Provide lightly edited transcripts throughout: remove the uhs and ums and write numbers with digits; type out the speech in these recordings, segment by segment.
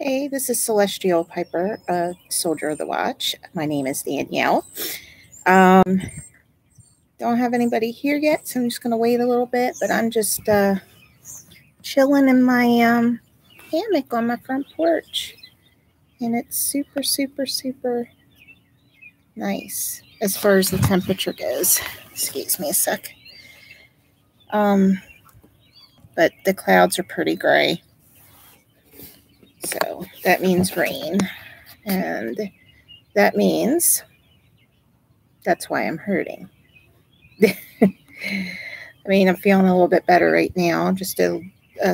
Hey, this is Celestial Piper, Soldier of the Watch. My name is Danielle. Don't have anybody here yet, so I'm just going to wait a little bit, but I'm just chilling in my hammock on my front porch, and it's super, super, super nice as far as the temperature goes. Excuse me a sec. But the clouds are pretty gray. So that means rain, and that means that's why I'm hurting. I mean, I'm feeling a little bit better right now, just a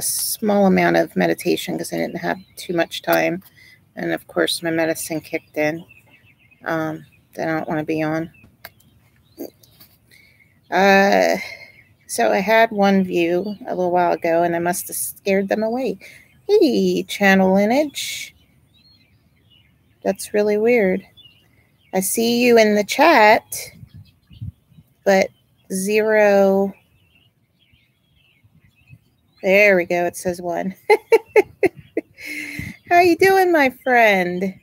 small amount of meditation because I didn't have too much time. And of course, my medicine kicked in that I don't want to be on. So I had one view a little while ago, and I must have scared them away. Hey, channel lineage. That's really weird. I see you in the chat, but 0. There we go. It says 1. How you doing, my friend?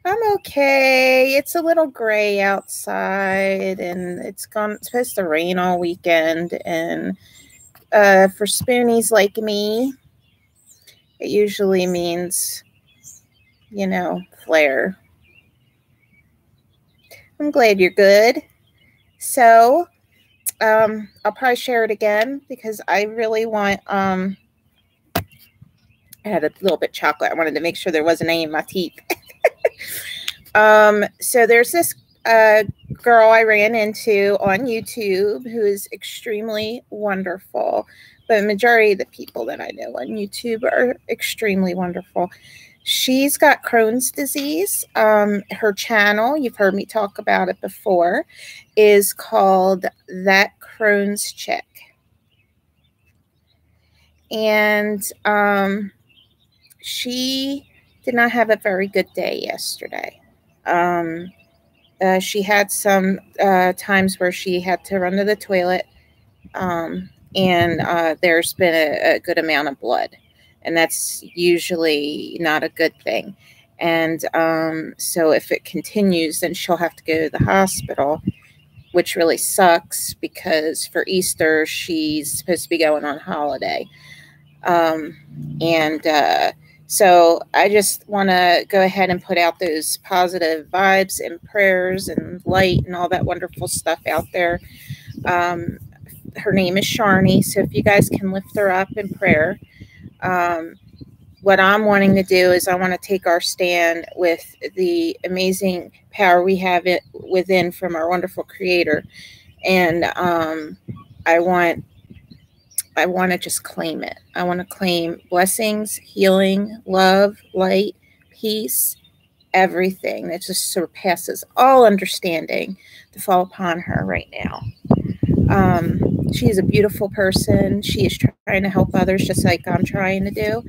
I'm okay. It's a little gray outside, and it's supposed to rain all weekend. And for spoonies like me, it usually means, you know, flare. I'm glad you're good. So I'll probably share it again because I really want, I had a little bit of chocolate. I wanted to make sure there wasn't any in my teeth. So there's this girl I ran into on YouTube who is extremely wonderful. But the majority of the people that I know on YouTube are extremely wonderful. She's got Crohn's disease. Her channel, you've heard me talk about it before, is called That Crohn's Chick. And she did not have a very good day yesterday. She had some times where she had to run to the toilet, and there's been a good amount of blood, and that's usually not a good thing. And so if it continues, then she'll have to go to the hospital, which really sucks because for Easter, she's supposed to be going on holiday. So I just want to go ahead and put out those positive vibes and prayers and light and all that wonderful stuff out there. Her name is Sharni, so if you guys can lift her up in prayer. What I'm wanting to do is I want to take our stand with the amazing power we have within from our wonderful Creator, and I want to just claim it. I want to claim blessings, healing, love, light, peace, everything that just surpasses all understanding to fall upon her right now. She is a beautiful person. She is trying to help others just like I'm trying to do.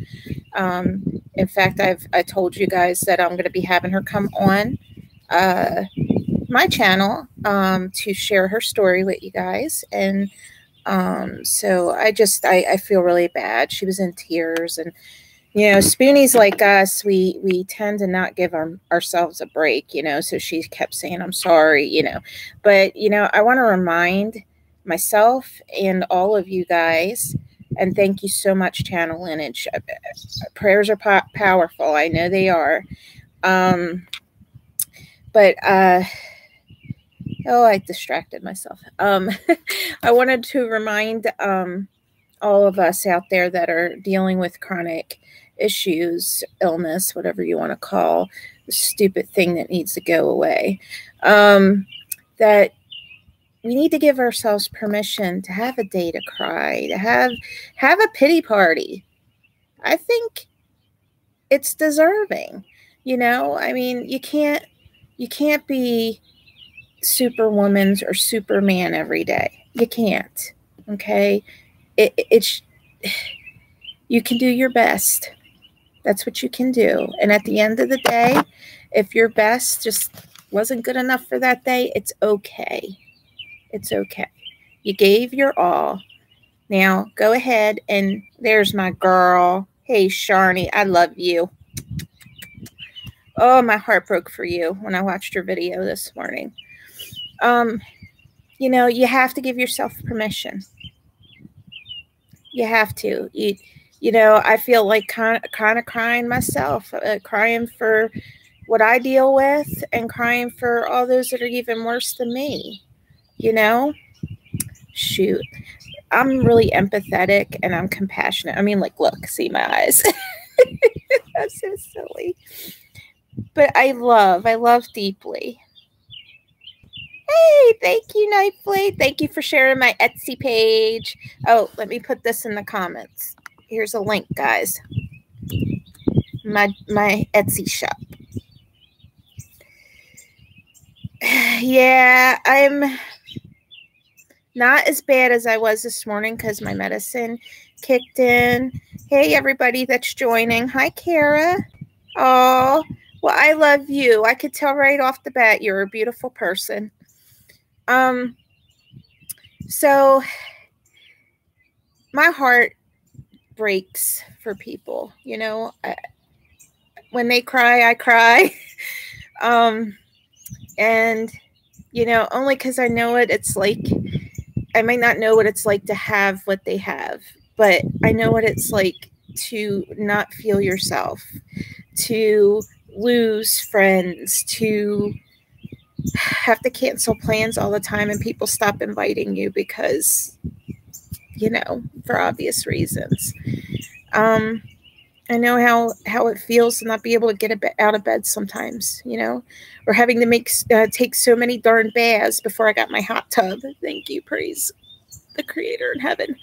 In fact, I told you guys that I'm going to be having her come on my channel to share her story with you guys. And so I feel really bad. She was in tears, and you know, spoonies like us, we tend to not give ourselves a break, you know. So she kept saying, "I'm sorry," you know. But you know, I want to remind myself and all of you guys, and thank you so much, Channel Lineage. Prayers are powerful. I know they are. Oh, I distracted myself. I wanted to remind all of us out there that are dealing with chronic issues, illness, whatever you want to call the stupid thing that needs to go away, that we need to give ourselves permission to have a day to cry, to have a pity party. I think it's deserving. You know, I mean, you can't be Superwoman or Superman every day. You can't. Okay, it's you can do your best. That's what you can do. And at the end of the day, if your best just wasn't good enough for that day, it's okay. It's okay. You gave your all. Now go ahead, and there's my girl. Hey, Sharni, I love you. Oh, my heart broke for you when I watched your video this morning. You know, you have to give yourself permission. You have to. You know, I feel like kind of crying myself, crying for what I deal with and crying for all those that are even worse than me. You know, shoot, I'm really empathetic and I'm compassionate. I mean, like, look, see my eyes. That's so silly. But I love deeply. Hey, thank you, Nightblade. Thank you for sharing my Etsy page. Oh, let me put this in the comments. Here's a link, guys. My Etsy shop. Yeah, I'm not as bad as I was this morning because my medicine kicked in. Hey, everybody that's joining. Hi, Kara. Oh, well, I love you. I could tell right off the bat you're a beautiful person. So my heart breaks for people, you know. When they cry, I cry. And, you know, only because I know it, it's like, I might not know what it's like to have what they have, but I know what it's like to not feel yourself, to lose friends, to have to cancel plans all the time and people stop inviting you because, you know, for obvious reasons. I know how it feels to not be able to get out of bed sometimes, you know, or having to take so many darn baths before I got my hot tub. Thank you, praise the Creator in heaven.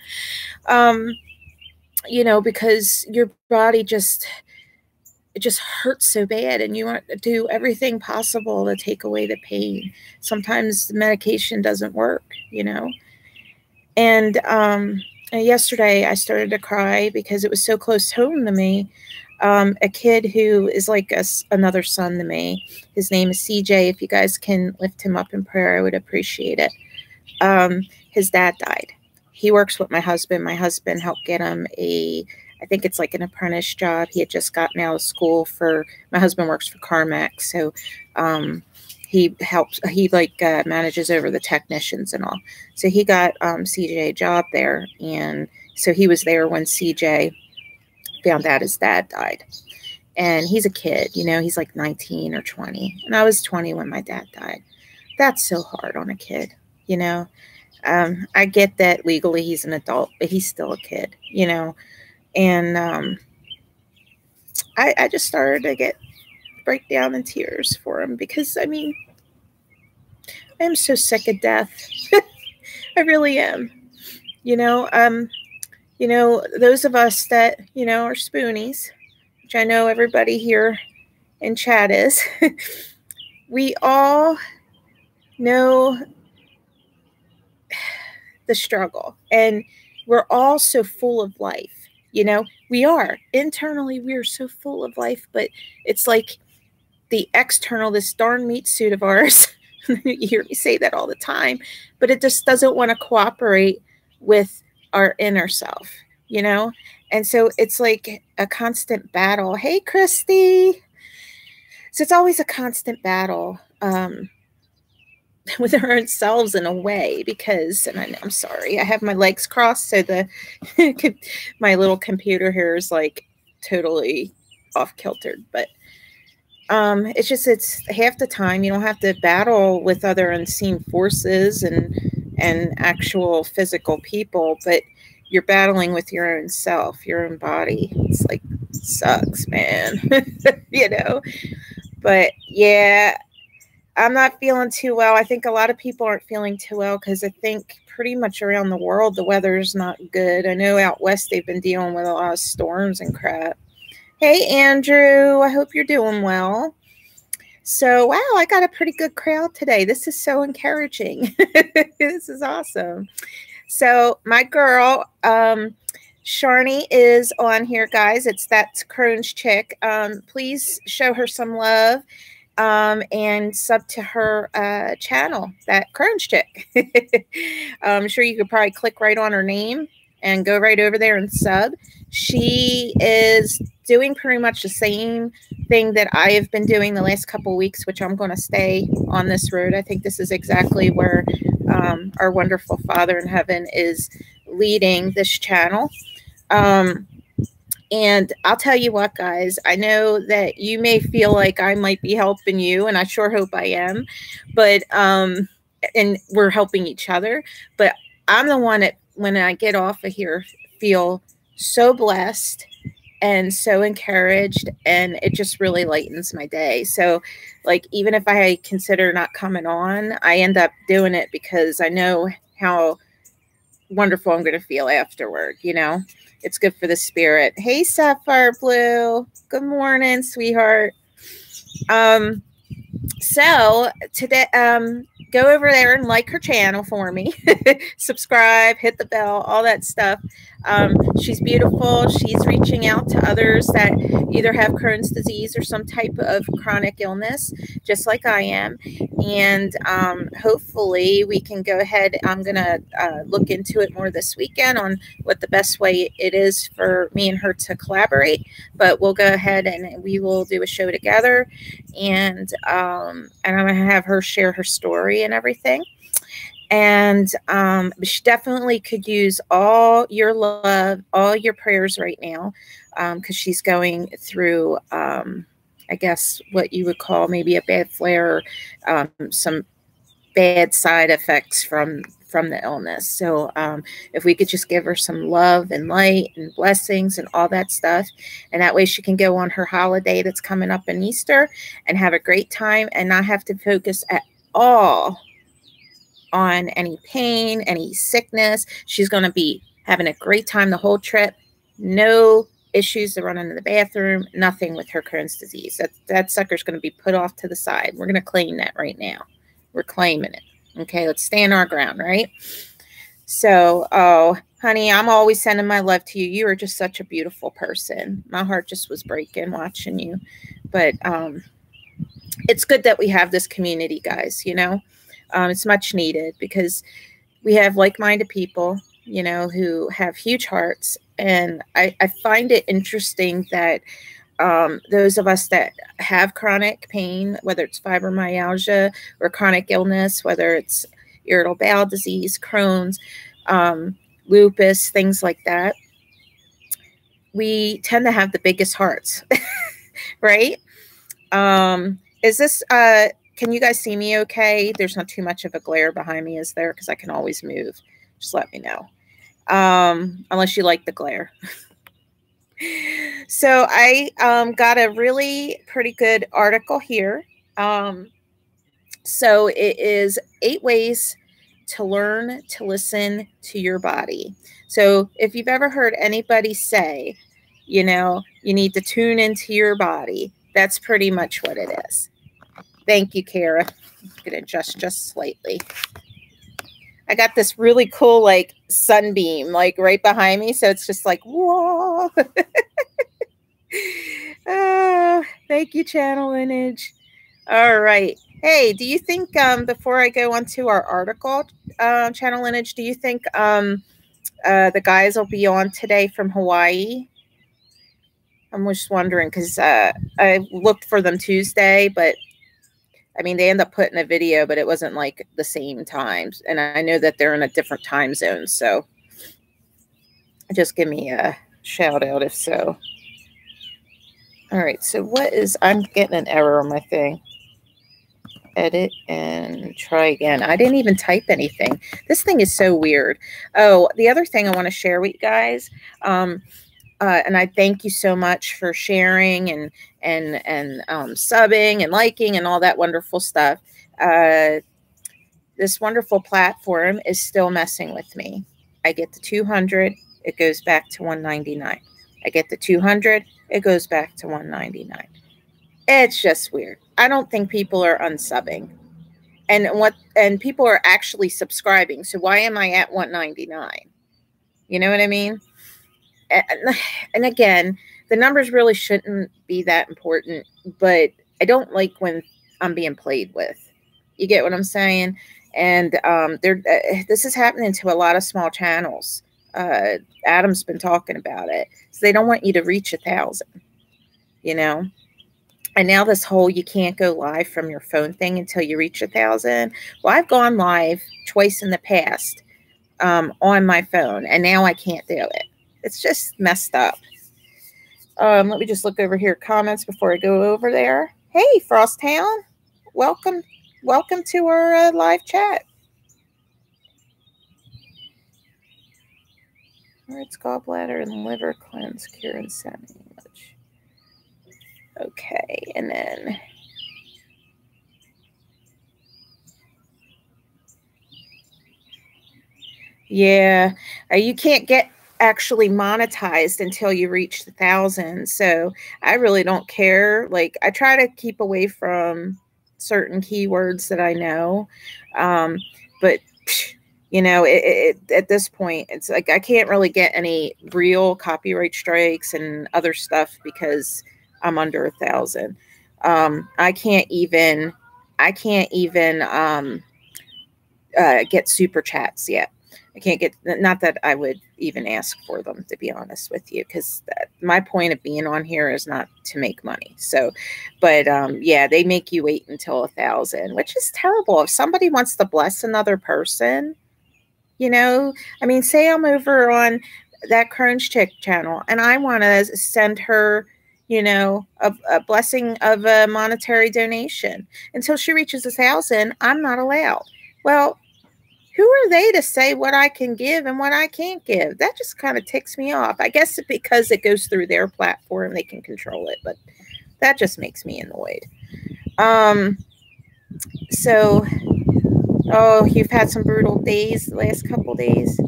You know, because your body it just hurts so bad and you want to do everything possible to take away the pain. Sometimes the medication doesn't work, you know. And yesterday I started to cry because it was so close home to me. A kid who is like another son to me. His name is CJ. If you guys can lift him up in prayer, I would appreciate it. His dad died. He works with my husband. My husband helped get him I think it's like an apprentice job. He had just gotten out of school my husband works for CarMax. So he helps, he manages over the technicians and all. So he got CJ a job there. And so he was there when CJ found out his dad died. And he's a kid, you know, he's like 19 or 20. And I was 20 when my dad died. That's so hard on a kid, you know. I get that legally he's an adult, but he's still a kid, you know. And I just started to break down in tears for him because, I mean, I am so sick of death. I really am. You know, those of us that, you know, are spoonies, which I know everybody here in chat is, we all know the struggle and we're all so full of life. You know, we are internally, we are so full of life, but it's like the external, this darn meat suit of ours. You hear me say that all the time, but it just doesn't want to cooperate with our inner self, you know? And so it's like a constant battle. Hey, Christy. So it's always a constant battle with our own selves in a way, because, and I'm sorry, I have my legs crossed, so my little computer here is like totally off kiltered, but it's half the time you don't have to battle with other unseen forces and actual physical people, but you're battling with your own self, your own body. It's like, sucks, man. You know, but yeah, I'm not feeling too well. I think a lot of people aren't feeling too well because I think pretty much around the world the weather's not good. I know out west they've been dealing with a lot of storms and crap. Hey, Andrew, I hope you're doing well. So, wow, I got a pretty good crowd today. This is so encouraging. This is awesome. So, my girl, Sharni, is on here, guys. It's that Crohn's chick. Please show her some love and sub to her channel, that Crohn's chick. I'm sure you could probably click right on her name and go right over there and sub. She is doing pretty much the same thing that I have been doing the last couple of weeks, which I'm going to stay on this road. I think this is exactly where our wonderful Father in heaven is leading this channel. And I'll tell you what, guys, I know that you may feel like I might be helping you, and I sure hope I am, but, and we're helping each other, but I'm the one that, when I get off of here, feel so blessed and so encouraged, and it just really lightens my day. So, like, even if I consider not coming on, I end up doing it because I know how wonderful I'm going to feel afterward. You know, it's good for the spirit. Hey, Sapphire Blue. Good morning, sweetheart. So today, go over there and like her channel for me. Subscribe, hit the bell, all that stuff. She's beautiful. She's reaching out to others that either have Crohn's disease or some type of chronic illness, just like I am. And hopefully we can go ahead. I'm going to look into it more this weekend on what the best way it is for me and her to collaborate. But we'll go ahead and we will do a show together. And I'm going to have her share her story and everything. And she definitely could use all your love, all your prayers right now, because she's going through, I guess, what you would call maybe a bad flare, some bad side effects from the illness. So if we could just give her some love and light and blessings and all that stuff, and that way she can go on her holiday that's coming up in Easter and have a great time and not have to focus at all on any pain, any sickness. She's going to be having a great time the whole trip. No issues to run into the bathroom, nothing with her Crohn's disease. That sucker's going to be put off to the side. We're going to claim that right now. We're claiming it. Okay, let's stand our ground, right? So, oh, honey, I'm always sending my love to you. You are just such a beautiful person. My heart just was breaking watching you. But it's good that we have this community, guys, you know. It's much needed because we have like-minded people, you know, who have huge hearts. And I find it interesting that those of us that have chronic pain, whether it's fibromyalgia or chronic illness, whether it's irritable bowel disease, Crohn's, lupus, things like that, we tend to have the biggest hearts, right? Is this, can you guys see me okay? There's not too much of a glare behind me, is there? Because I can always move. Just let me know. Unless you like the glare. So I got a really pretty good article here. So it is 8 ways to learn to listen to your body. So if you've ever heard anybody say, you know, you need to tune into your body, that's pretty much what it is. Thank you, Kara. I'm going to adjust just slightly. I got this really cool, like, sunbeam, like, right behind me. So it's just like, whoa. Oh, thank you, Channel Lineage. All right. Hey, do you think, before I go on to our article, Channel Lineage, do you think the guys will be on today from Hawaii? I'm just wondering because I looked for them Tuesday, but I mean, they end up putting a video, but it wasn't like the same times. And I know that they're in a different time zone. So just give me a shout out if so. All right. So what is, I'm getting an error on my thing. Edit and try again. I didn't even type anything. This thing is so weird. Oh, the other thing I want to share with you guys, and I thank you so much for sharing and subbing and liking and all that wonderful stuff. This wonderful platform is still messing with me. I get the 200, it goes back to 199. I get the 200, it goes back to 199. It's just weird. I don't think people are unsubbing. And people are actually subscribing. So why am I at 199? You know what I mean? And again, the numbers really shouldn't be that important, but I don't like when I'm being played with. You get what I'm saying? And this is happening to a lot of small channels. Adam's been talking about it. So they don't want you to reach 1,000. you know. And now this whole you can't go live from your phone thing until you reach 1,000. Well, I've gone live twice in the past on my phone, and now I can't do it. It's just messed up. Let me just look over here comments before I go over there. Hey, Frosttown, welcome to our live chat. It's gallbladder and liver cleanse, cure and semi. Okay, and then yeah, you can't get actually monetized until you reach 1,000. So I really don't care. Like, I try to keep away from certain keywords that I know, but you know, at this point, it's like I can't really get any real copyright strikes and other stuff because I'm under 1,000. I can't even get super chats yet. I can't get, not that I would even ask for them, to be honest with you, because my point of being on here is not to make money. So, but yeah, they make you wait until 1,000, which is terrible. If somebody wants to bless another person, you know, I mean, say I'm over on that Crohn's chick channel and I want to send her, you know, a blessing of a monetary donation. Until she reaches 1,000, I'm not allowed. Well, who are they to say what I can give and what I can't give? That just kind of ticks me off. I guess because it goes through their platform, they can control it, but that just makes me annoyed. So, oh, you've had some brutal days the last couple days.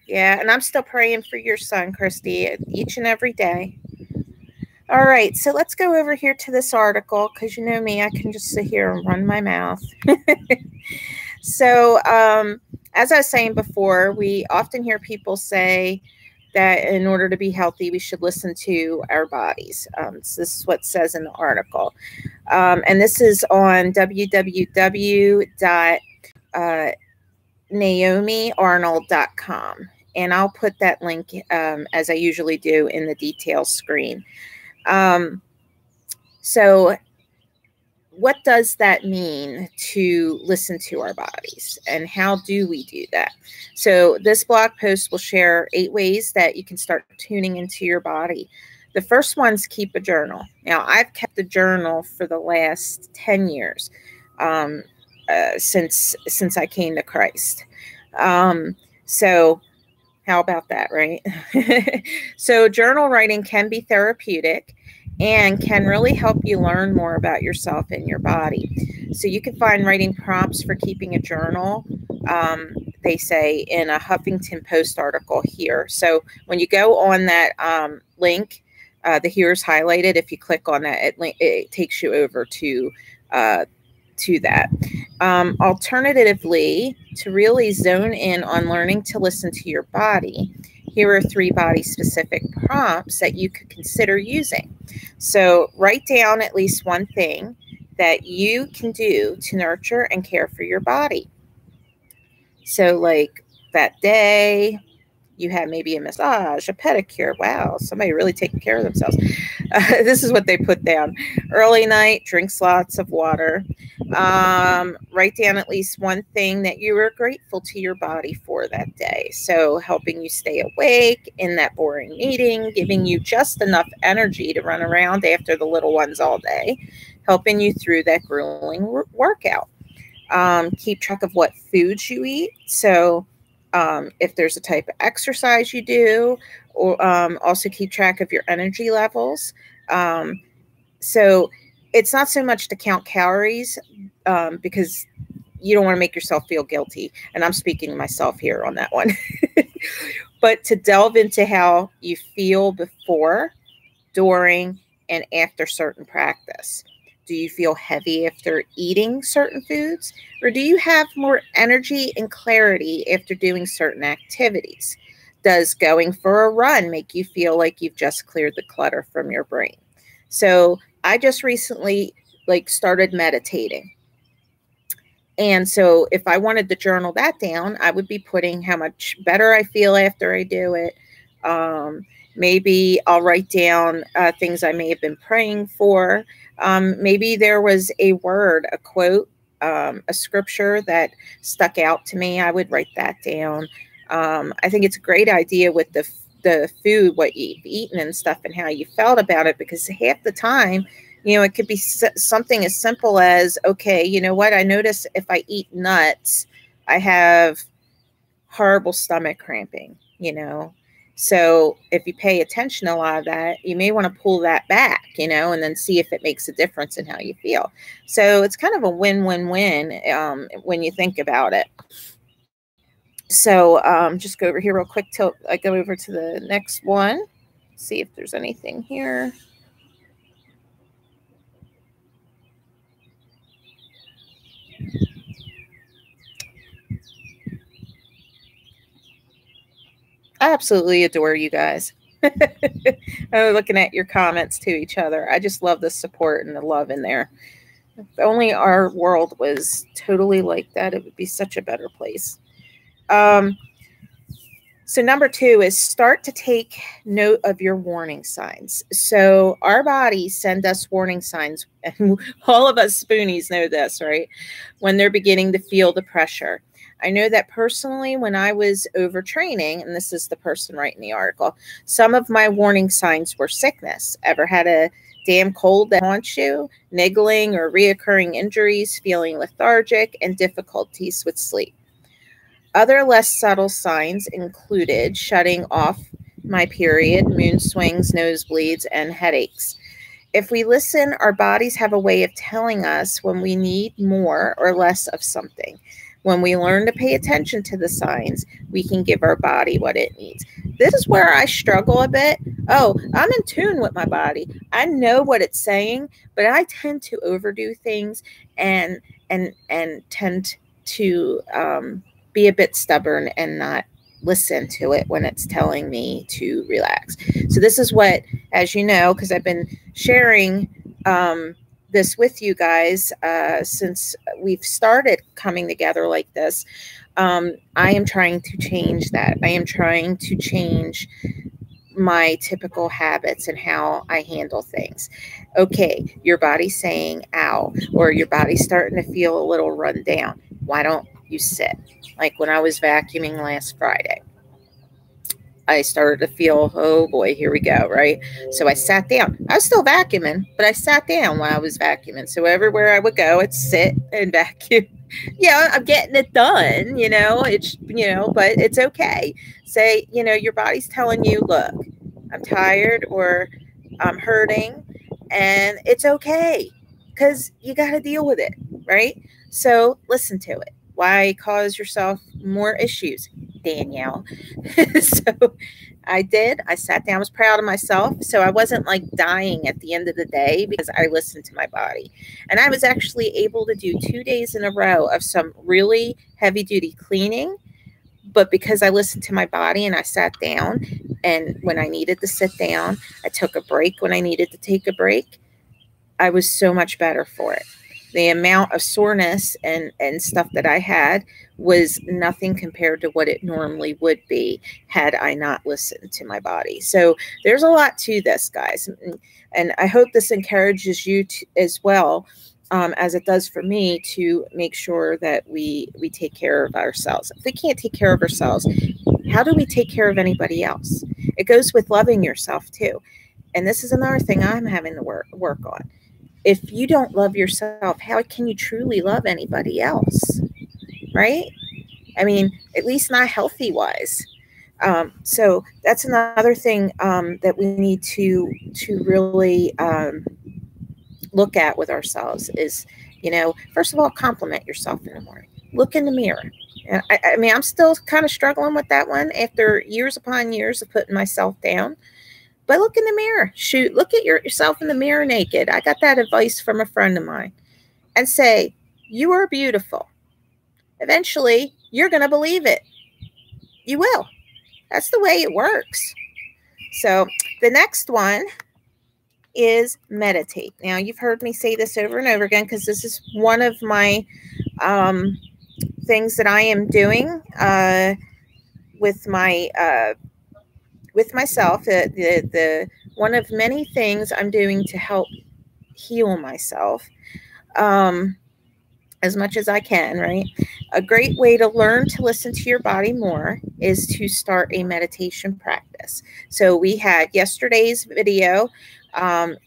Yeah, and I'm still praying for your son, Christy, each and every day. All right, so let's go over here to this article, because you know me, I can just sit here and run my mouth. So, as I was saying before, we often hear people say that in order to be healthy, we should listen to our bodies. So this is what it says in the article. And this is on www.naomiarnold.com. And I'll put that link, as I usually do, in the details screen. So what does that mean to listen to our bodies, and how do we do that? So this blog post will share 8 ways that you can start tuning into your body. The first one's keep a journal. Now, I've kept a journal for the last 10 years, since I came to Christ. So how about that, right? So journal writing can be therapeutic and can really help you learn more about yourself and your body. So you can find writing prompts for keeping a journal, they say, in a Huffington Post article here. So when you go on that link, the here's highlighted. If you click on that, it takes you over to that. Alternatively, to really zone in on learning to listen to your body, here are 3 body-specific prompts that you could consider using. So write down at least one thing that you can do to nurture and care for your body. So like that day, you had maybe a massage, a pedicure. Wow, somebody really taking care of themselves. This is what they put down. Early night, drinks lots of water. Write down at least one thing that you were grateful to your body for that day. So helping you stay awake in that boring meeting, giving you just enough energy to run around after the little ones all day, helping you through that grueling workout. Keep track of what foods you eat. So if there's a type of exercise you do, or also keep track of your energy levels. So it's not so much to count calories, because you don't want to make yourself feel guilty. And I'm speaking to myself here on that one. But to delve into how you feel before, during, and after certain practice. Do you feel heavy after eating certain foods? Or do you have more energy and clarity after doing certain activities? Does going for a run make you feel like you've just cleared the clutter from your brain? So I just recently started meditating. And so if I wanted to journal that down, I would be putting how much better I feel after I do it. Maybe I'll write down things I may have been praying for. Maybe there was a word, a quote, a scripture that stuck out to me. I would write that down. I think it's a great idea with the food, what you've eaten and stuff, and how you felt about it, because half the time, you know, it could be something as simple as, okay, you know what? I notice if I eat nuts, I have horrible stomach cramping, you know? So if you pay attention to a lot of that, you may want to pull that back, you know, and then see if it makes a difference in how you feel. So it's kind of a win-win-win when you think about it. So just go over here real quick till I go over to the next one. See if there's anything here. I absolutely adore you guys. I'm looking at your comments to each other. I just love the support and the love in there. If only our world was totally like that, it would be such a better place. So number 2 is start to take note of your warning signs. So our bodies send us warning signs, and all of us spoonies know this, right? When they're beginning to feel the pressure. I know that personally when I was overtraining, and this is the person writing the article, some of my warning signs were sickness. Ever had a damn cold that haunts you, niggling or reoccurring injuries, feeling lethargic, and difficulties with sleep. Other less subtle signs included shutting off my period, mood swings, nosebleeds, and headaches. If we listen, our bodies have a way of telling us when we need more or less of something. When we learn to pay attention to the signs, we can give our body what it needs. This is where I struggle a bit. Oh, I'm in tune with my body. I know what it's saying, but I tend to overdo things and tend to be a bit stubborn and not listen to it when it's telling me to relax. So this is what, as you know, because I've been sharing this with you guys since we've started coming together like this, I am trying to change that. I am trying to change my typical habits and how I handle things. Okay, your body's saying ow, or your body's starting to feel a little run down. Why don't you sit? Like when I was vacuuming last Friday, I started to feel, oh boy, here we go, right? So I sat down. I was still vacuuming, but I sat down while I was vacuuming. So everywhere I would go, I'd sit and vacuum. Yeah, I'm getting it done, you know, it's, you know, but it's okay. Say, you know, your body's telling you, look, I'm tired or I'm hurting, and it's okay because you got to deal with it, right? So listen to it. Why cause yourself more issues, Danielle? So I did. I sat down, was proud of myself. So I wasn't like dying at the end of the day because I listened to my body. And I was actually able to do 2 days in a row of some really heavy duty cleaning. But because I listened to my body and I sat down, and when I needed to sit down, I took a break when I needed to take a break, I was so much better for it. The amount of soreness and stuff that I had was nothing compared to what it normally would be had I not listened to my body. So there's a lot to this, guys. And I hope this encourages you to, as well, as it does for me, to make sure that we take care of ourselves. If we can't take care of ourselves, how do we take care of anybody else? It goes with loving yourself too. And this is another thing I'm having to work on. If you don't love yourself, how can you truly love anybody else? Right? I mean, at least not healthy wise. So that's another thing that we need to really look at with ourselves is, you know, first of all, compliment yourself in the morning. Look in the mirror. I mean, I'm still kind of struggling with that one after years upon years of putting myself down. But look in the mirror. Shoot, look at yourself in the mirror naked. I got that advice from a friend of mine. And say, you are beautiful. Eventually, you're going to believe it. You will. That's the way it works. So the next one is meditate. Now, you've heard me say this over and over again because this is one of my Things that I am doing with myself, the one of many things I'm doing to help heal myself. As much as I can, right? A great way to learn to listen to your body more is to start a meditation practice. So we had yesterday's video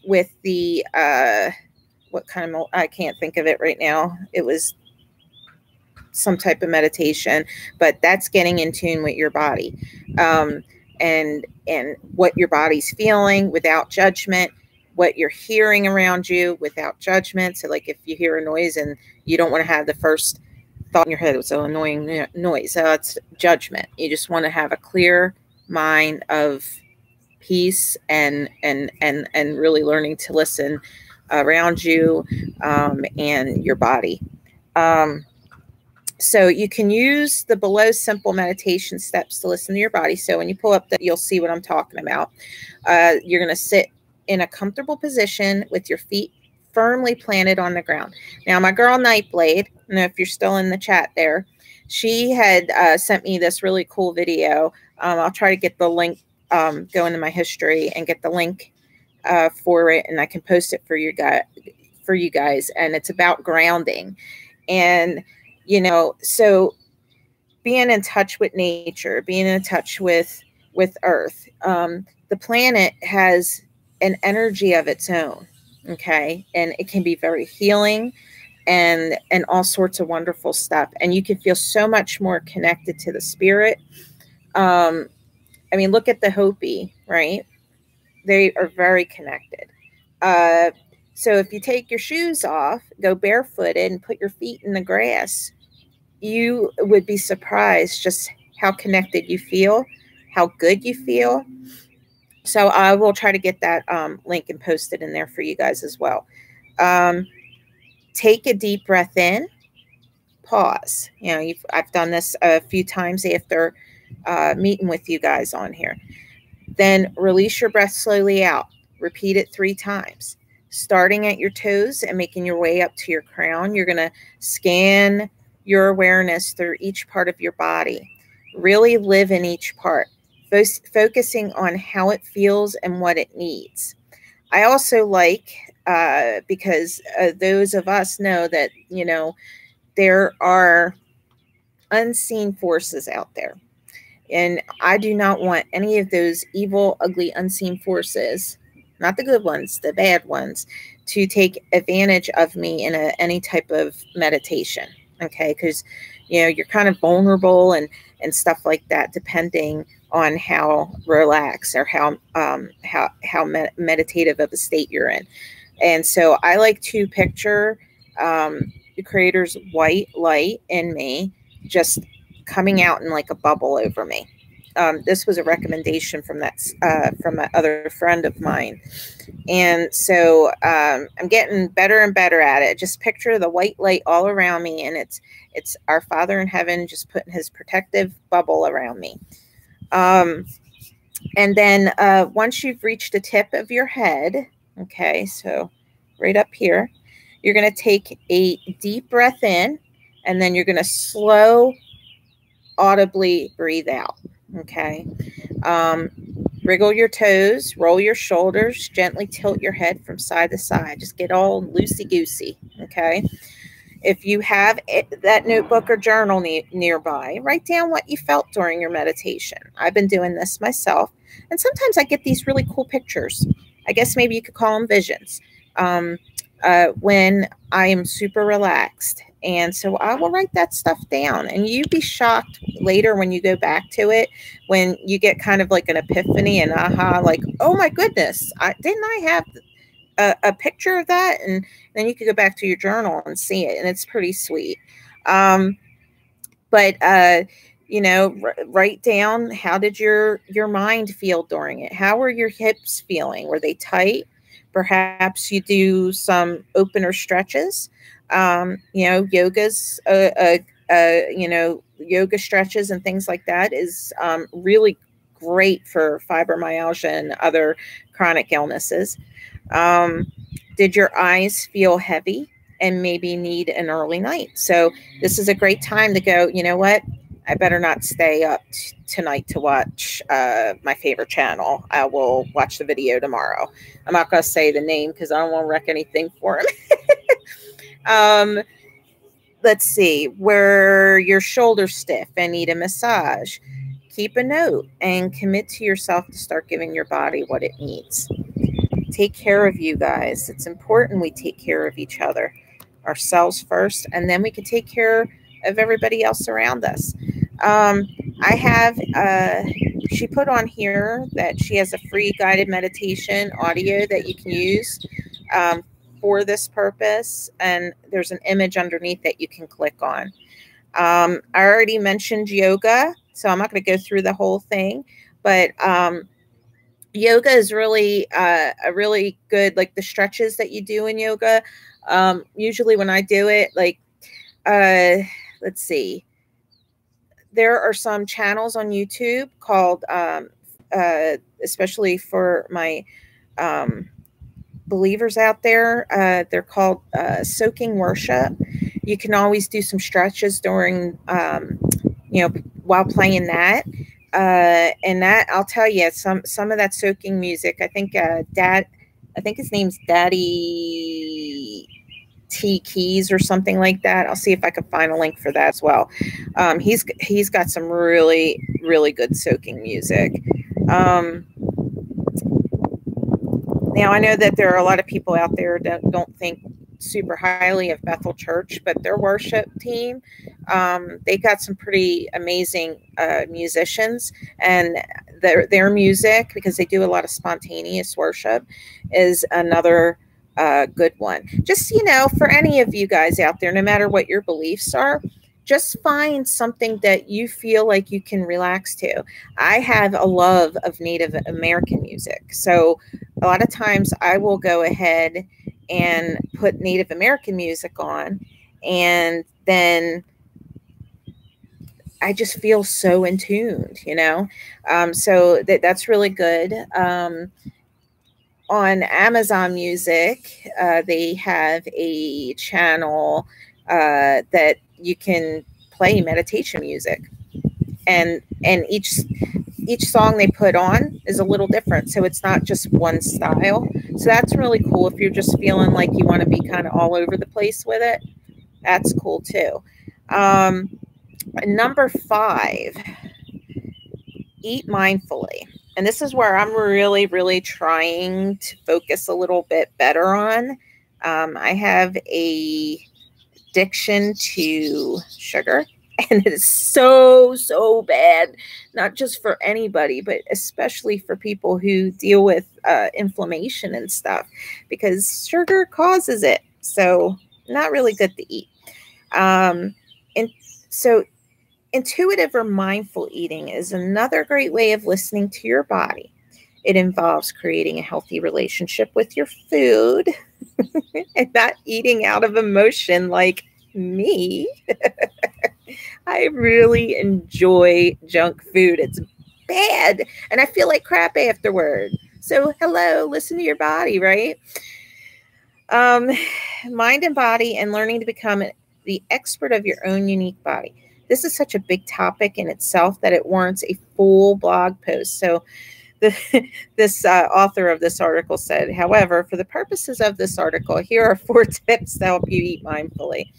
with the, what kind of, I can't think of it right now. It was some type of meditation, but that's getting in tune with your body and what your body's feeling without judgment, what you're hearing around you without judgment. So like if you hear a noise and you don't want to have the first thought in your head, it was an annoying noise. So it's judgment. You just want to have a clear mind of peace and really learning to listen around you and your body. So you can use the below simple meditation steps to listen to your body. So when you pull up that, you'll see what I'm talking about. You're going to sit in a comfortable position with your feet firmly planted on the ground. Now, my girl Nightblade, I don't know if you're still in the chat there, she had sent me this really cool video. I'll try to get the link, go into my history and get the link for it, and I can post it for you guys. And it's about grounding. And you know, so being in touch with nature, being in touch with Earth, the planet has an energy of its own, okay, and it can be very healing and all sorts of wonderful stuff, and you can feel so much more connected to the spirit. I mean, look at the Hopi, right? They are very connected. So if you take your shoes off, go barefooted, and put your feet in the grass, you would be surprised just how connected you feel, how good you feel. So I will try to get that link and post it in there for you guys as well. Take a deep breath in, pause. You know, I've done this a few times after meeting with you guys on here. Then release your breath slowly out. Repeat it 3 times. Starting at your toes and making your way up to your crown, you're going to scan your awareness through each part of your body. Really live in each part, focusing on how it feels and what it needs. I also like, because those of us know that, you know, there are unseen forces out there. And I do not want any of those evil, ugly, unseen forces, not the good ones, the bad ones, to take advantage of me in any type of meditation. Okay, because you know you're kind of vulnerable and stuff like that, depending on how relaxed or how meditative of a state you're in. And so I like to picture the Creator's white light in me just coming out in like a bubble over me. This was a recommendation from from my other friend of mine. And so I'm getting better and better at it. Just picture the white light all around me, and it's our Father in heaven just putting his protective bubble around me. And then once you've reached the tip of your head, okay, so right up here, you're going to take a deep breath in, and then you're going to slow, audibly breathe out. Okay. Wriggle your toes, roll your shoulders, gently tilt your head from side to side. Just get all loosey-goosey. Okay. If you have that notebook or journal nearby, write down what you felt during your meditation. I've been doing this myself, and sometimes I get these really cool pictures. I guess maybe you could call them visions. When I am super relaxed. And so I will write that stuff down, and you'd be shocked later when you go back to it, when you get kind of like an epiphany and aha, like, oh my goodness, didn't I have a picture of that? And then you could go back to your journal and see it, and it's pretty sweet. But you know, write down, how did your mind feel during it? How were your hips feeling? Were they tight? Perhaps you do some opener stretches. You know, yoga's, you know, yoga stretches and things like that is really great for fibromyalgia and other chronic illnesses. Did your eyes feel heavy and maybe need an early night. So this is a great time to go, you know what? I better not stay up tonight to watch my favorite channel. I will watch the video tomorrow. I'm not going to say the name because I don't want to wreck anything for him. Let's see, where your shoulder's stiff and need a massage. Keep a note and commit to yourself to start giving your body what it needs. Take care of you guys. It's important we take care of each other, ourselves first, and then we can take care of everybody else around us. I have, she put on here that she has a free guided meditation audio that you can use for this purpose. And there's an image underneath that you can click on. I already mentioned yoga, so I'm not going to go through the whole thing, but yoga is really a really good, like the stretches that you do in yoga. Usually when I do it, like, let's see, there are some channels on YouTube called, especially for my believers out there, they're called soaking worship. You can always do some stretches during, while playing that. And that, I'll tell you, some of that soaking music, I think I think his name's Daddy T Keys or something like that. I'll see if I can find a link for that as well. He's got some really, really good soaking music. Now, I know that there are a lot of people out there that don't think super highly of Bethel Church, but their worship team, they got some pretty amazing musicians, and their music, because they do a lot of spontaneous worship, is another good one. Just, for any of you guys out there, no matter what your beliefs are, just find something that you feel like you can relax to. I have a love of Native American music. So a lot of times I will go ahead and put Native American music on, and then I just feel so in tuned, so that's really good. On Amazon Music, they have a channel that you can play meditation music, and each song they put on is a little different, so it's not just one style. So that's really cool. If you're just feeling like you want to be kind of all over the place with it, that's cool too. Number 5, eat mindfully. And this is where I'm really, really trying to focus a little bit better on. I have a addiction to sugar, and it is so, so bad, not just for anybody, but especially for people who deal with inflammation and stuff, because sugar causes it. So not really good to eat. And so intuitive or mindful eating is another great way of listening to your body. It involves creating a healthy relationship with your food and not eating out of emotion like me. I really enjoy junk food. It's bad, and I feel like crap afterward. So hello, listen to your body, right? Mind and body, and learning to become the expert of your own unique body. This is such a big topic in itself that it warrants a full blog post. So this author of this article said, however, for the purposes of this article, here are 4 tips to help you eat mindfully.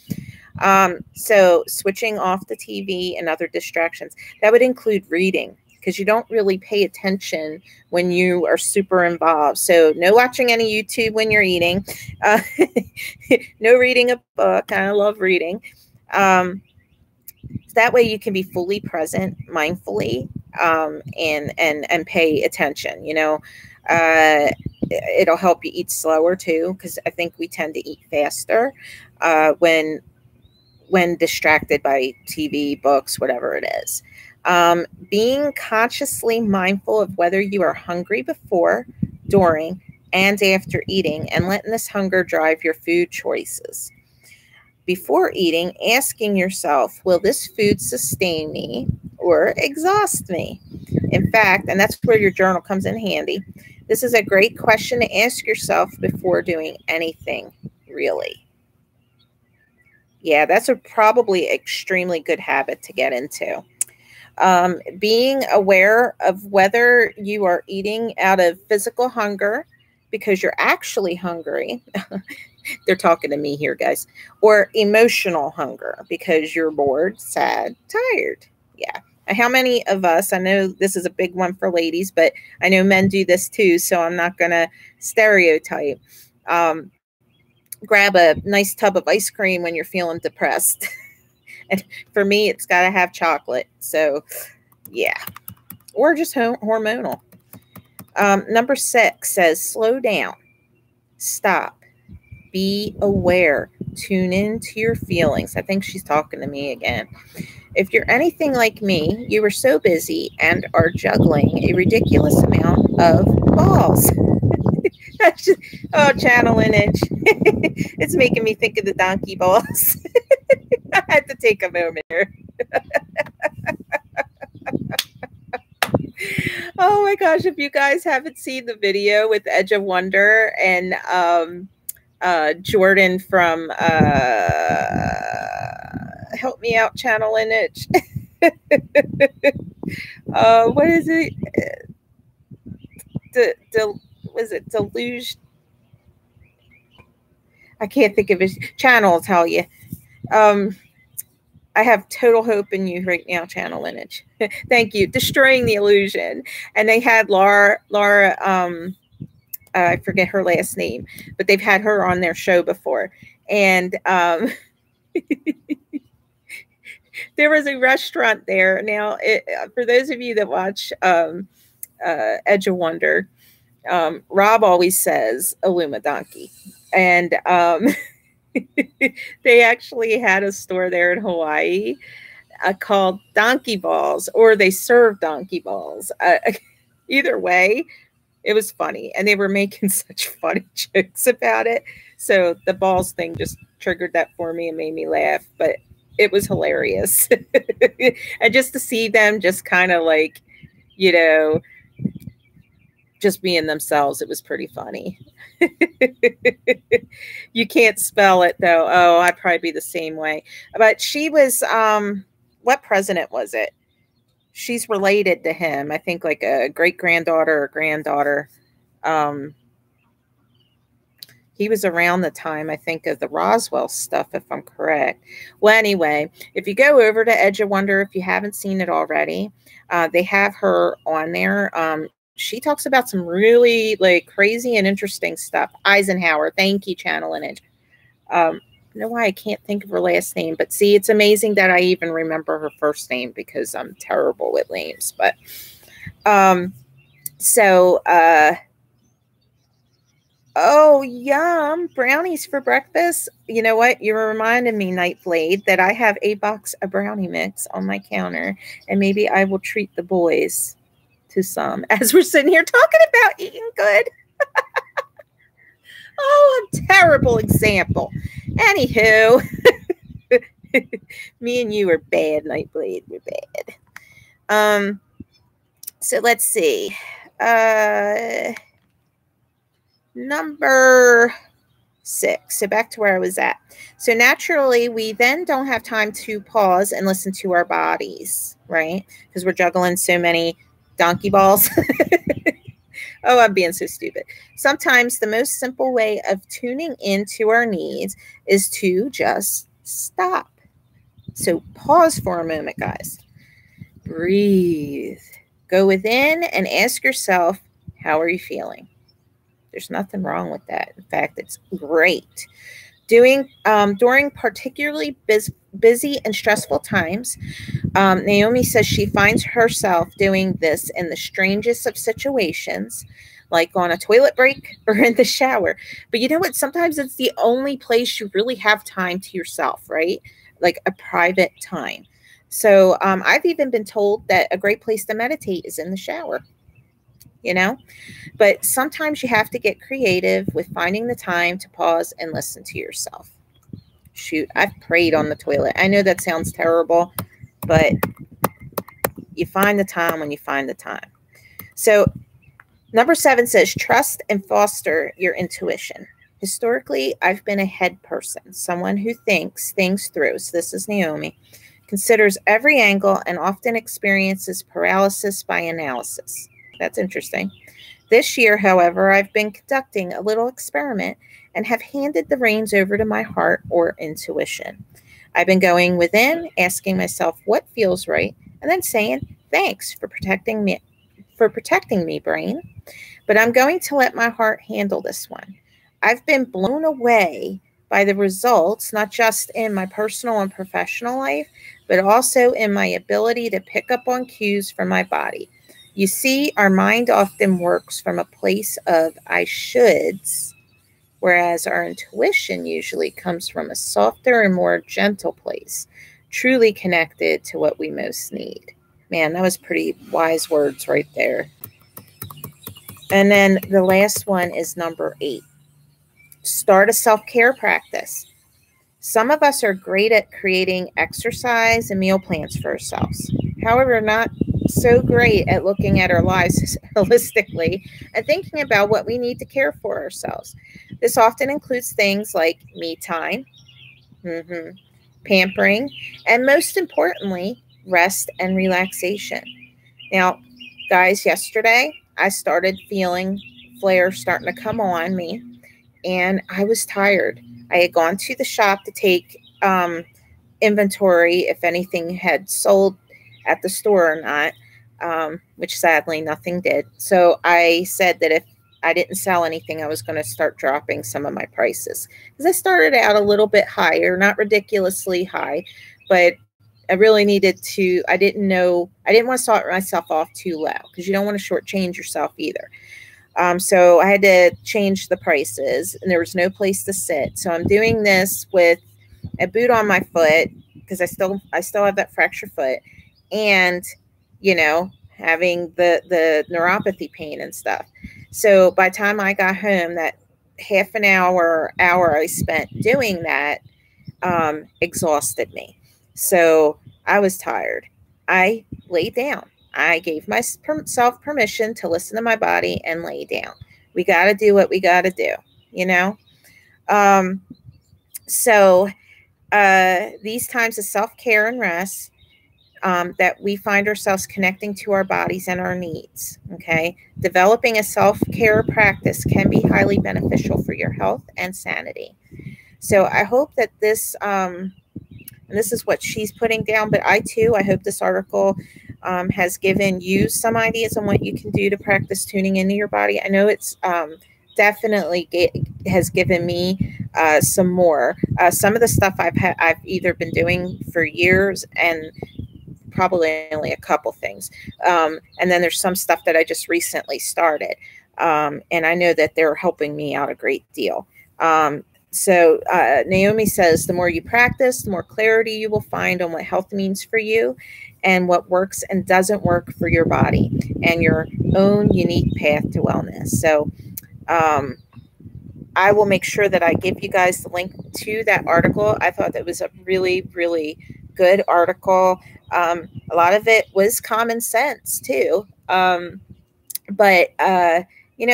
So switching off the TV and other distractions. That would include reading, because you don't really pay attention when you are super involved. So no watching any YouTube when you're eating. No reading a book. I love reading. That way you can be fully present, mindfully, and pay attention. It'll help you eat slower too, because I think we tend to eat faster when distracted by TV, books, whatever it is. Being consciously mindful of whether you are hungry before, during, and after eating, and letting this hunger drive your food choices. Before eating, asking yourself, will this food sustain me or exhaust me? In fact, and that's where your journal comes in handy, this is a great question to ask yourself before doing anything, really. Yeah, that's a probably extremely good habit to get into. Being aware of whether you are eating out of physical hunger because you're actually hungry. They're talking to me here, guys. Or emotional hunger because you're bored, sad, tired. Yeah. How many of us, I know this is a big one for ladies, but I know men do this too, so I'm not going to stereotype. Grab a nice tub of ice cream when you're feeling depressed. And for me, it's got to have chocolate. So, yeah. Or just hormonal. Number 6 says, slow down. Stop. Be aware. Tune into your feelings. I think she's talking to me again. If you're anything like me, you are so busy and are juggling a ridiculous amount of balls. Just, oh, channel lineage. It's making me think of the donkey balls. I had to take a moment here. Oh my gosh, if you guys haven't seen the video with Edge of Wonder and Jordan from help me out, channel lineage. What is it? Was it Deluge? I can't think of his channel. I'll tell you. I have total hope in you right now, channel lineage. Thank you. Destroying the illusion. And they had Laura. I forget her last name, but they've had her on their show before. And there was a restaurant there. Now, for those of you that watch Edge of Wonder, Rob always says Illuma Donkey. And they actually had a store there in Hawaii called Donkey Balls, or they served Donkey Balls. Either way, it was funny. And they were making such funny jokes about it. So the balls thing just triggered that for me and made me laugh. But it was hilarious. And just to see them just kind of like, you know, just being themselves, it was pretty funny. You can't spell it though. Oh, I'd probably be the same way. But she was, what president was it? She's related to him. I think like a great-granddaughter or granddaughter. He was around the time, I think, of the Roswell stuff, if I'm correct. Well, anyway, if you go over to Edge of Wonder, if you haven't seen it already, they have her on there. She talks about some really like crazy and interesting stuff. Eisenhower, thank you, channel lineage. I don't know why I can't think of her last name, but see, it's amazing that I even remember her first name because I'm terrible with names. But oh, yum, brownies for breakfast. You know what? You're reminding me, Nightblade, that I have a box of brownie mix on my counter, and maybe I will treat the boys to some as we're sitting here talking about eating good. Oh, a terrible example. Anywho, me and you are bad, Nightblade. We're bad. So let's see. Number 6. So back to where I was at. So naturally, we then don't have time to pause and listen to our bodies, right? Because we're juggling so many donkey balls. Oh, I'm being so stupid. Sometimes the most simple way of tuning into our needs is to just stop. So pause for a moment, guys. Breathe. Go within and ask yourself, how are you feeling? There's nothing wrong with that. In fact, it's great. During particularly busy and stressful times, Naomi says she finds herself doing this in the strangest of situations, like on a toilet break or in the shower. But you know what? Sometimes it's the only place you really have time to yourself, right? Like a private time. So I've even been told that a great place to meditate is in the shower. You know, but sometimes you have to get creative with finding the time to pause and listen to yourself. Shoot, I've prayed on the toilet. I know that sounds terrible, but you find the time when you find the time. So number 7 says, trust and foster your intuition. Historically, I've been a head person, someone who thinks things through. So this is Naomi. Considers every angle and often experiences paralysis by analysis. That's interesting. This year, however, I've been conducting a little experiment and have handed the reins over to my heart or intuition. I've been going within, asking myself what feels right, and then saying, "Thanks for protecting me, brain." But I'm going to let my heart handle this one. I've been blown away by the results, not just in my personal and professional life, but also in my ability to pick up on cues from my body. You see, our mind often works from a place of I shoulds, whereas our intuition usually comes from a softer and more gentle place, truly connected to what we most need. Man, that was pretty wise words right there. And then the last one is number 8. Start a self-care practice. Some of us are great at creating exercise and meal plans for ourselves. However, not so great at looking at our lives holistically and thinking about what we need to care for ourselves. This often includes things like me time, pampering, and most importantly, rest and relaxation. Now, guys, yesterday I started feeling flares starting to come on me, and I was tired. I had gone to the shop to take inventory if anything had sold at the store or not, which sadly nothing did. So I said that if I didn't sell anything, I was going to start dropping some of my prices. Because I started out a little bit higher, not ridiculously high, but I really needed to, I didn't want to start myself off too low because you don't want to shortchange yourself either. So I had to change the prices and there was no place to sit. So I'm doing this with a boot on my foot because I still have that fractured foot and, having the neuropathy pain and stuff. So by the time I got home, that half an hour I spent doing that exhausted me. So I was tired. I laid down. I gave myself permission to listen to my body and lay down. We got to do what we got to do, So these times of self-care and rest, that we find ourselves connecting to our bodies and our needs. Okay. Developing a self-care practice can be highly beneficial for your health and sanity. So I hope that this, and this is what she's putting down, but I hope this article has given you some ideas on what you can do to practice tuning into your body. I know it's definitely has given me some more. Some of the stuff I've either been doing for years and probably only a couple things. And then there's some stuff that I just recently started. And I know that they're helping me out a great deal. So Naomi says, the more you practice, the more clarity you will find on what health means for you and what works and doesn't work for your body and your own unique path to wellness. So I will make sure that I give you guys the link to that article. I thought that was a really, really good article. A lot of it was common sense too. But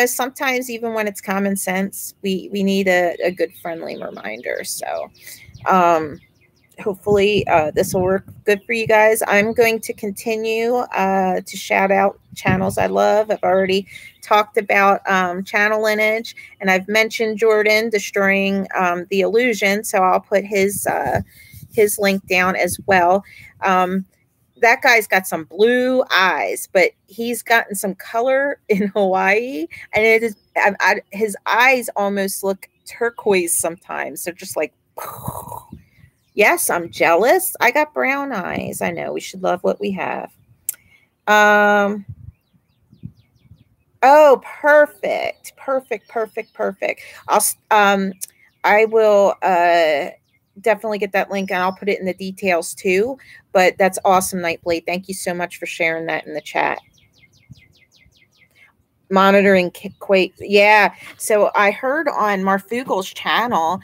sometimes even when it's common sense, we need a good friendly reminder. So hopefully this will work good for you guys. I'm going to continue to shout out channels I love. I've already talked about channel lineage, and I've mentioned Jordan destroying the illusion. So I'll put his link down as well. That guy's got some blue eyes, but he's gotten some color in Hawaii, and it is his eyes almost look turquoise sometimes. They're just like, yes, I'm jealous. I got brown eyes. I know we should love what we have. Oh, perfect. I will definitely get that link and I'll put it in the details too. But that's awesome, Nightblade. Thank you so much for sharing that in the chat. Monitoring quakes. Yeah. So I heard on Marfugel's channel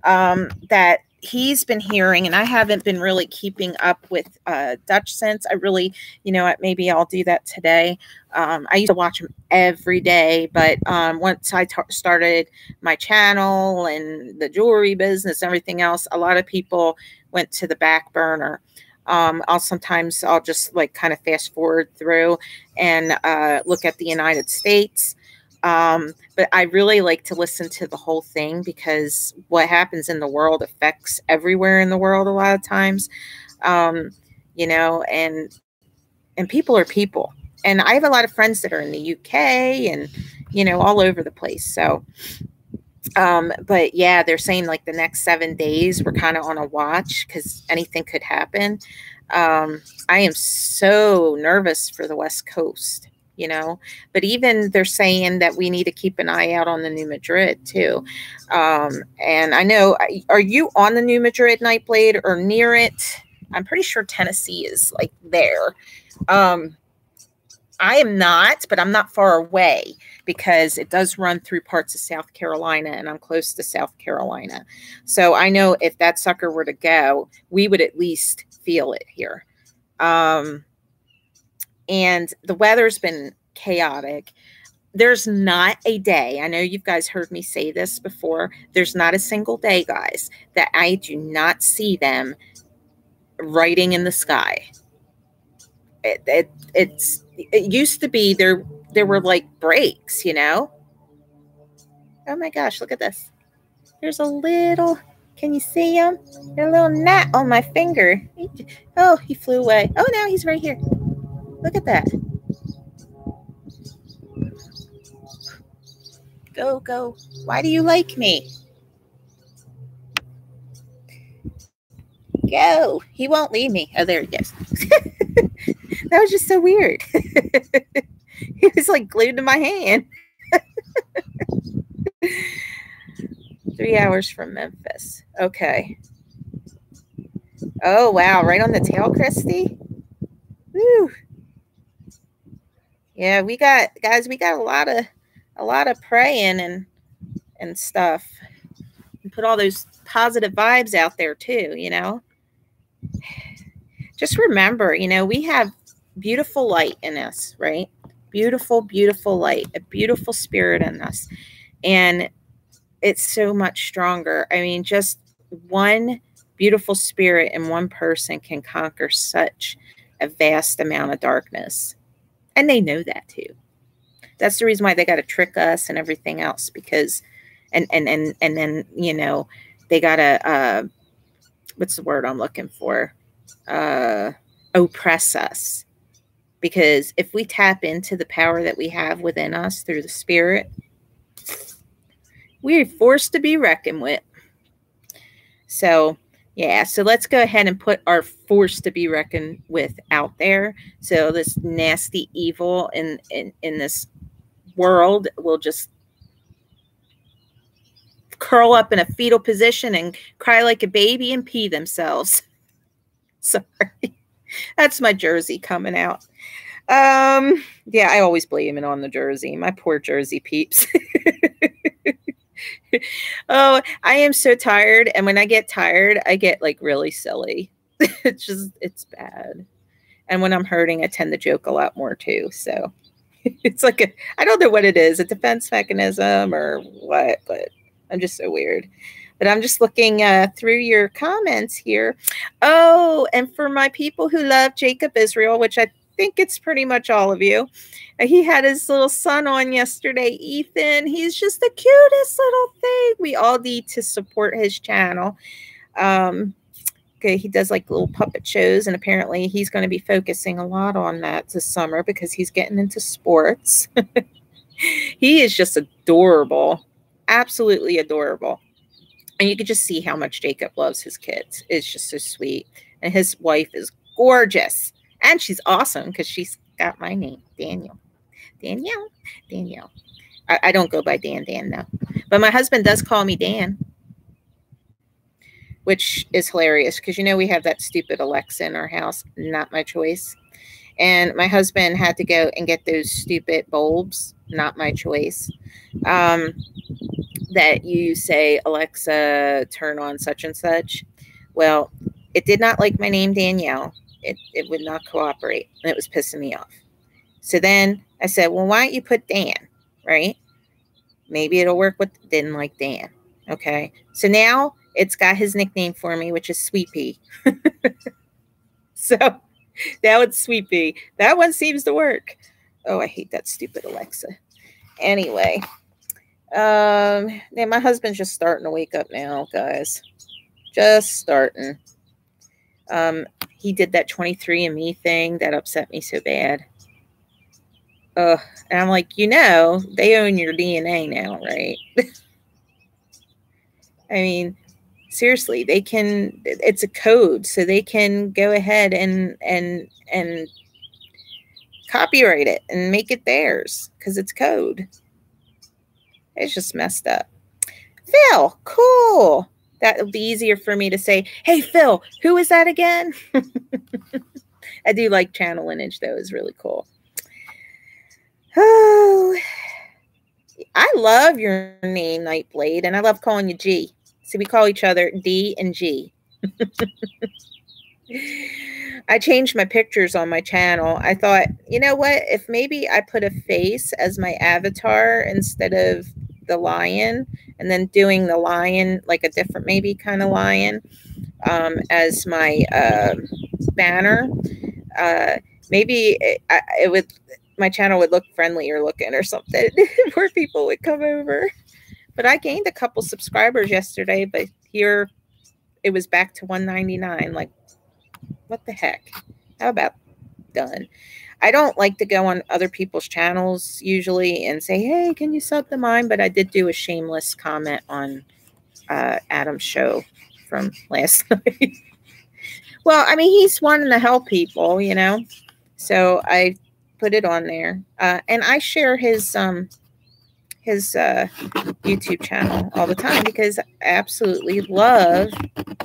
that he's been hearing, and I haven't been really keeping up with Dutch Sense. I really, maybe I'll do that today. I used to watch him every day, but once I started my channel and the jewelry business, everything else, a lot of people went to the back burner. I'll just like kind of fast forward through and look at the United States. But I really like to listen to the whole thing, because what happens in the world affects everywhere in the world a lot of times. And people are people. And I have a lot of friends that are in the UK and, all over the place. So, but yeah, they're saying like the next 7 days, we're kind of on a watch because anything could happen. I am so nervous for the West Coast, but even they're saying that we need to keep an eye out on the New Madrid too. And I know, are you on the New Madrid Nightblade or near it? I'm pretty sure Tennessee is like there. I am not, but I'm not far away because it does run through parts of South Carolina, and I'm close to South Carolina. So I know if that sucker were to go, we would at least feel it here. And the weather's been chaotic. There's not a day, I know you guys heard me say this before, there's not a single day, guys, that I do not see them writing in the sky. It used to be there were like breaks, Oh my gosh, look at this. There's a little, can you see him? A little gnat on my finger. Oh, he flew away. Oh, now he's right here. Look at that. Go, go. Why do you like me? Go. He won't leave me. Oh, there he goes. That was just so weird. He was like glued to my hand. 3 hours from Memphis. Okay. Oh, wow. Right on the tail, Christy? Woo. Yeah, we got a lot of praying and stuff. And put all those positive vibes out there too, Just remember, we have beautiful light in us, right? Beautiful, beautiful light, a beautiful spirit in us. And it's so much stronger. I mean, just one beautiful spirit in one person can conquer such a vast amount of darkness. And they know that too. That's the reason why they got to trick us and everything else, because, and then, they got to, what's the word I'm looking for? Oppress us. Because if we tap into the power that we have within us through the spirit, we're forced to be reckoned with. So, yeah, so let's go ahead and put our force to be reckoned with out there. So this nasty evil in this world will just curl up in a fetal position and cry like a baby and pee themselves. Sorry. That's my Jersey coming out. Yeah, I always blame it on the Jersey. My poor Jersey peeps. Oh, I am so tired. And when I get tired, I get like really silly. It's bad. And when I'm hurting, I tend to joke a lot more too. So it's like, I don't know what it is, a defense mechanism or what, but I'm just so weird. But I'm just looking through your comments here. Oh, and for my people who love Jacob Israel, which I think it's pretty much all of you, he had his little son on yesterday, Ethan. He's just the cutest little thing. We all need to support his channel. Okay, he does like little puppet shows, and apparently he's going to be focusing a lot on that this summer because he's getting into sports. He is just adorable. Absolutely adorable. And you can just see how much Jacob loves his kids. It's just so sweet. And his wife is gorgeous. And she's awesome because she's got my name, Daniel. Danielle. I don't go by Dan, though. But my husband does call me Dan, which is hilarious because, we have that stupid Alexa in our house. Not my choice. And my husband had to go and get those stupid bulbs. Not my choice. That you say, Alexa, turn on such and such. Well, it did not like my name, Danielle. It would not cooperate, and it was pissing me off. So then I said, well, why don't you put Dan, right? Maybe it'll work with, didn't like Dan. Okay. So now it's got his nickname for me, which is Sweet Pea. So now it's Sweet Pea. That one seems to work. Oh, I hate that stupid Alexa. Anyway, now my husband's just starting to wake up now, guys. Just starting. He did that 23andMe thing that upset me so bad. And I'm like, they own your DNA now, right? I mean, seriously, they can, it's a code, so they can go ahead and copyright it and make it theirs because it's code. It's just messed up. Phil, cool. That'll be easier for me to say, hey, Phil, who is that again? I do like channel lineage, though. It's really cool. Oh, I love your name, Nightblade, and I love calling you G. So we call each other D and G. I changed my pictures on my channel. I thought, you know what? If maybe I put a face as my avatar instead of the lion, and then doing the lion, like a different maybe kind of lion, as my banner, maybe it would, my channel would look friendlier looking or something. More people would come over. But I gained a couple subscribers yesterday, but here it was back to 199. Like, what the heck? How about done? I don't like to go on other people's channels usually and say, hey, can you sub to mine? But I did do a shameless comment on Adam's show from last night. Well, I mean, he's wanting to help people, so I put it on there. And I share his YouTube channel all the time because I absolutely love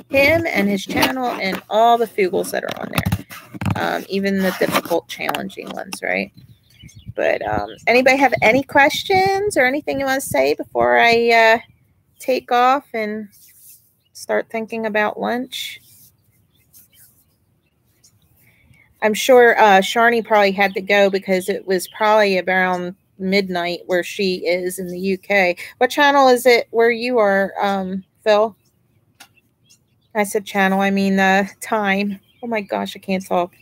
him and his channel and all the Fugels that are on there, even the difficult, challenging ones, right? But anybody have any questions or anything you want to say before I take off and start thinking about lunch? I'm sure Sharni probably had to go because it was probably around midnight where she is in the UK. What channel is it where you are, Phil? I said channel, I mean time. Oh my gosh, I can't talk.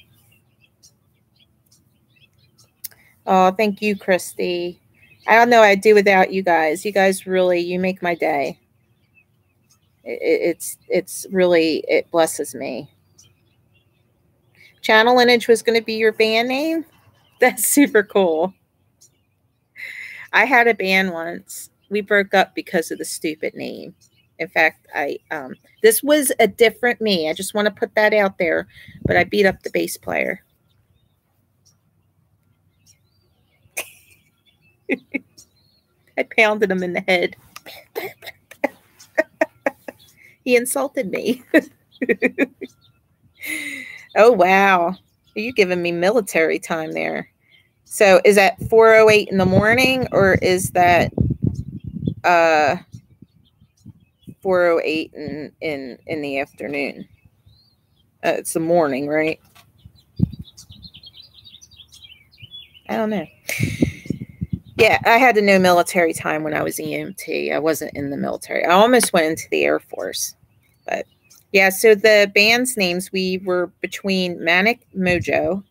Oh, thank you, Christy. I don't know what I'd do without you guys. You guys really, you make my day. It's really, it blesses me. Channel Lineage was going to be your band name? That's super cool. I had a band once. We broke up because of the stupid name. In fact, this was a different me. I just want to put that out there. But I beat up the bass player. I pounded him in the head. He insulted me. Oh, wow. You're giving me military time there. So is that 4:08 in the morning or is that 4:08 in the afternoon? It's the morning, right? I don't know. Yeah, I had to know military time when I was EMT. I wasn't in the military. I almost went into the Air Force. But yeah, so the band's names, we were between Manic Mojo,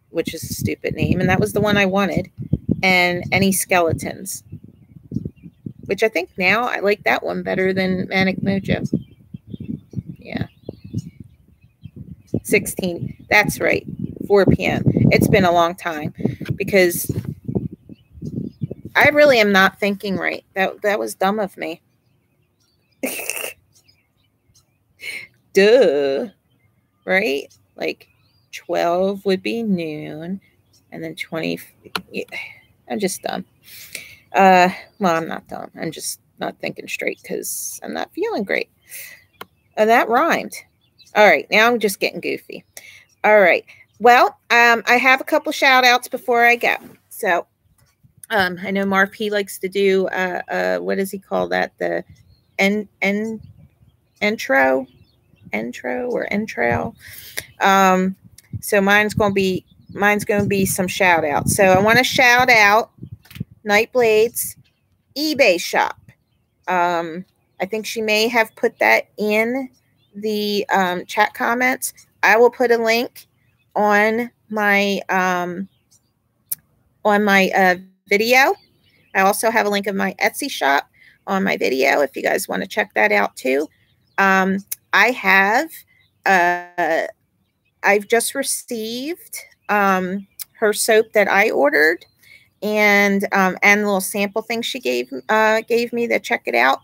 which is a stupid name, and that was the one I wanted, and Any Skeletons, which I think now I like that one better than Manic Mojo. Yeah. 16. That's right. 4 p.m. It's been a long time because I really am not thinking right. That was dumb of me. Duh. Right? Like 12 would be noon and then 20. Yeah, I'm just dumb. Well, I'm not dumb. I'm just not thinking straight because I'm not feeling great. And that rhymed. All right. Now I'm just getting goofy. All right. Well, I have a couple shout outs before I go. So I know Marv, he likes to do, what does he call that? The intro or intro. So mine's going to be some shout out. So I want to shout out Nightblade's eBay shop. I think she may have put that in the chat comments. I will put a link on my video. I also have a link of my Etsy shop on my video if you guys want to check that out too. I have I've just received her soap that I ordered, and a little sample thing she gave me to check it out.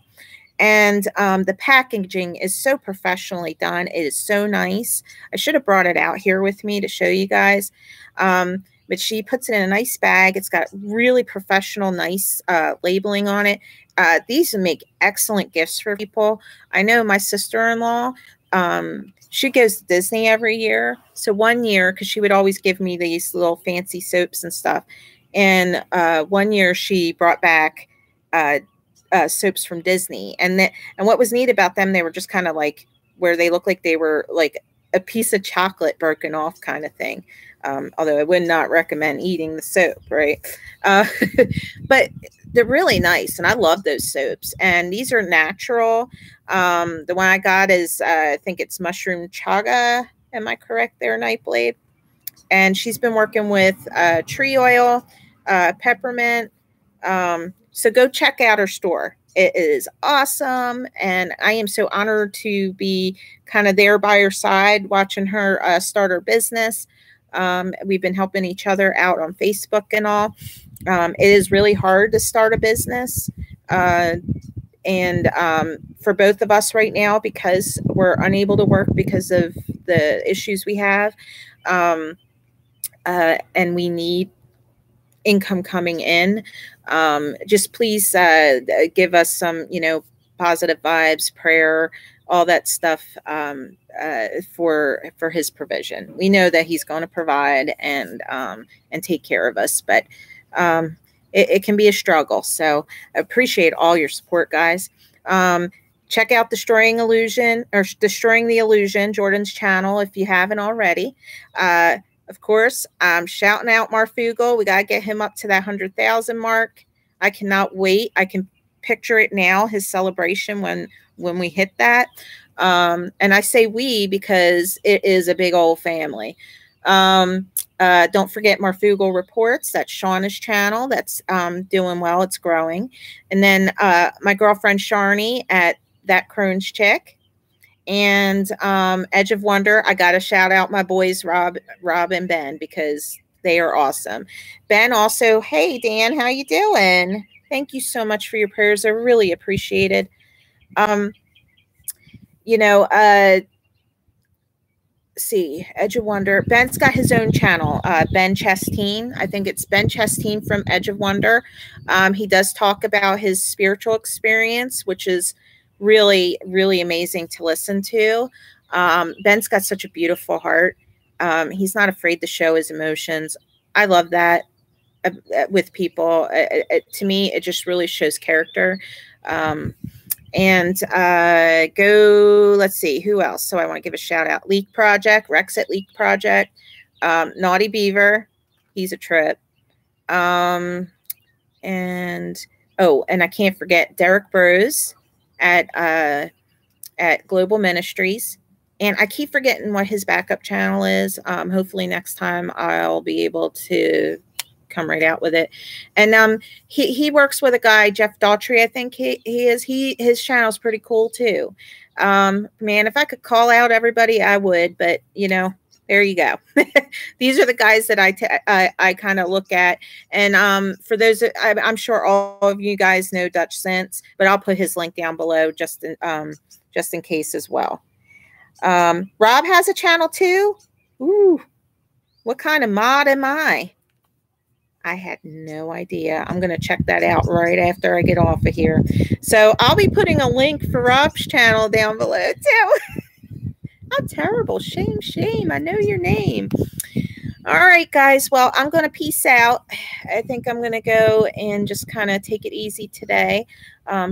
And the packaging is so professionally done. It is so nice. I should have brought it out here with me to show you guys. But she puts it in a nice bag. It's got really professional, nice labeling on it. These make excellent gifts for people. I know my sister-in-law, she goes to Disney every year. So one year, because she would always give me these little fancy soaps and stuff. And one year she brought back soaps from Disney. And what was neat about them, they were just kind of like where they look like they were like a piece of chocolate broken off kind of thing. Although I would not recommend eating the soap, right? But they're really nice, and I love those soaps. And these are natural. The one I got is, I think it's mushroom chaga. Am I correct there, Nightblade? And she's been working with tree oil, peppermint. So go check out her store. It is awesome. And I am so honored to be kind of there by her side, watching her start her business. We've been helping each other out on Facebook and all. It is really hard to start a business. And for both of us right now, because we're unable to work because of the issues we have. And we need income coming in. Just please give us some, positive vibes, prayer, all that stuff for his provision. We know that he's going to provide and take care of us, but it can be a struggle. So I appreciate all your support, guys. Check out Destroying the Illusion, Jordan's channel, if you haven't already. Of course, I'm shouting out Marfugal. We got to get him up to that 100,000 mark. I cannot wait. I can picture it now, his celebration when we hit that. And I say we because it is a big old family. Don't forget Marfugal Reports. That's Shauna's channel. That's doing well. It's growing. And then my girlfriend Sharni at That Crohn's Chick. And Edge of Wonder, I got to shout out my boys, Rob and Ben, because they are awesome. Ben also, hey, Dan, how you doing? Thank you so much for your prayers. They're really appreciated. See, Edge of Wonder. Ben's got his own channel, Ben Chasteen. I think it's Ben Chasteen from Edge of Wonder. He does talk about his spiritual experience, which is really, really amazing to listen to. Ben's got such a beautiful heart. He's not afraid to show his emotions. I love that with people. To me, it just really shows character. Let's see, who else? So I want to give a shout out. Leak Project, Rex at Leak Project, Naughty Beaver. He's a trip. And I can't forget Derek Bros at Global Ministries. And I keep forgetting what his backup channel is. Hopefully next time I'll be able to come right out with it. And he works with a guy, Jeff Daughtry, I think his channel's pretty cool too. Man, if I could call out everybody, I would, but there you go. These are the guys that I kind of look at. And for those, I'm sure all of you guys know Dutch Sense, but I'll put his link down below just in case as well. Rob has a channel too. Ooh, what kind of mod am I? I had no idea. I'm going to check that out right after I get off of here. So I'll be putting a link for Rob's channel down below too. How terrible. Shame, shame. I know your name. All right, guys. Well, I'm going to peace out. I think I'm going to go and just kind of take it easy today.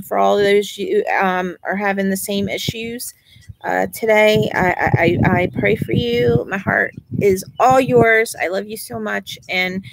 For all of those you are having the same issues. today. I pray for you. My heart is all yours. I love you so much. And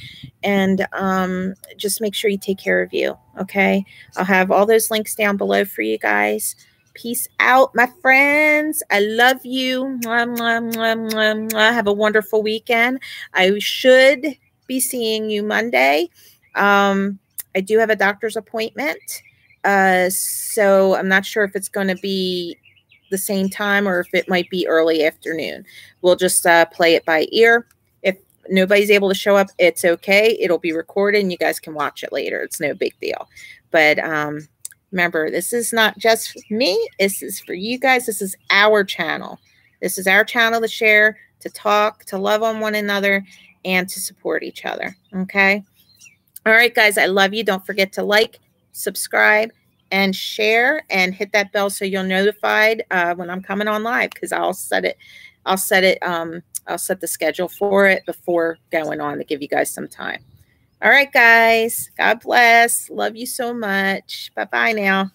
just make sure you take care of you. Okay. I'll have all those links down below for you guys. Peace out, my friends. I love you. Mwah, mwah, mwah, mwah, mwah. Have a wonderful weekend. I should be seeing you Monday. I do have a doctor's appointment. So I'm not sure if it's going to be the same time or if it might be early afternoon. We'll just play it by ear. If nobody's able to show up, it's okay. It'll be recorded and you guys can watch it later. It's no big deal. But remember, this is not just for me. This is for you guys. This is our channel. This is our channel to share, to talk, to love on one another, and to support each other. Okay? All right, guys, I love you. Don't forget to like, subscribe, and share, and hit that bell so you're notified when I'm coming on live, because I'll set the schedule for it before going on to give you guys some time. All right, guys. God bless. Love you so much. Bye-bye now.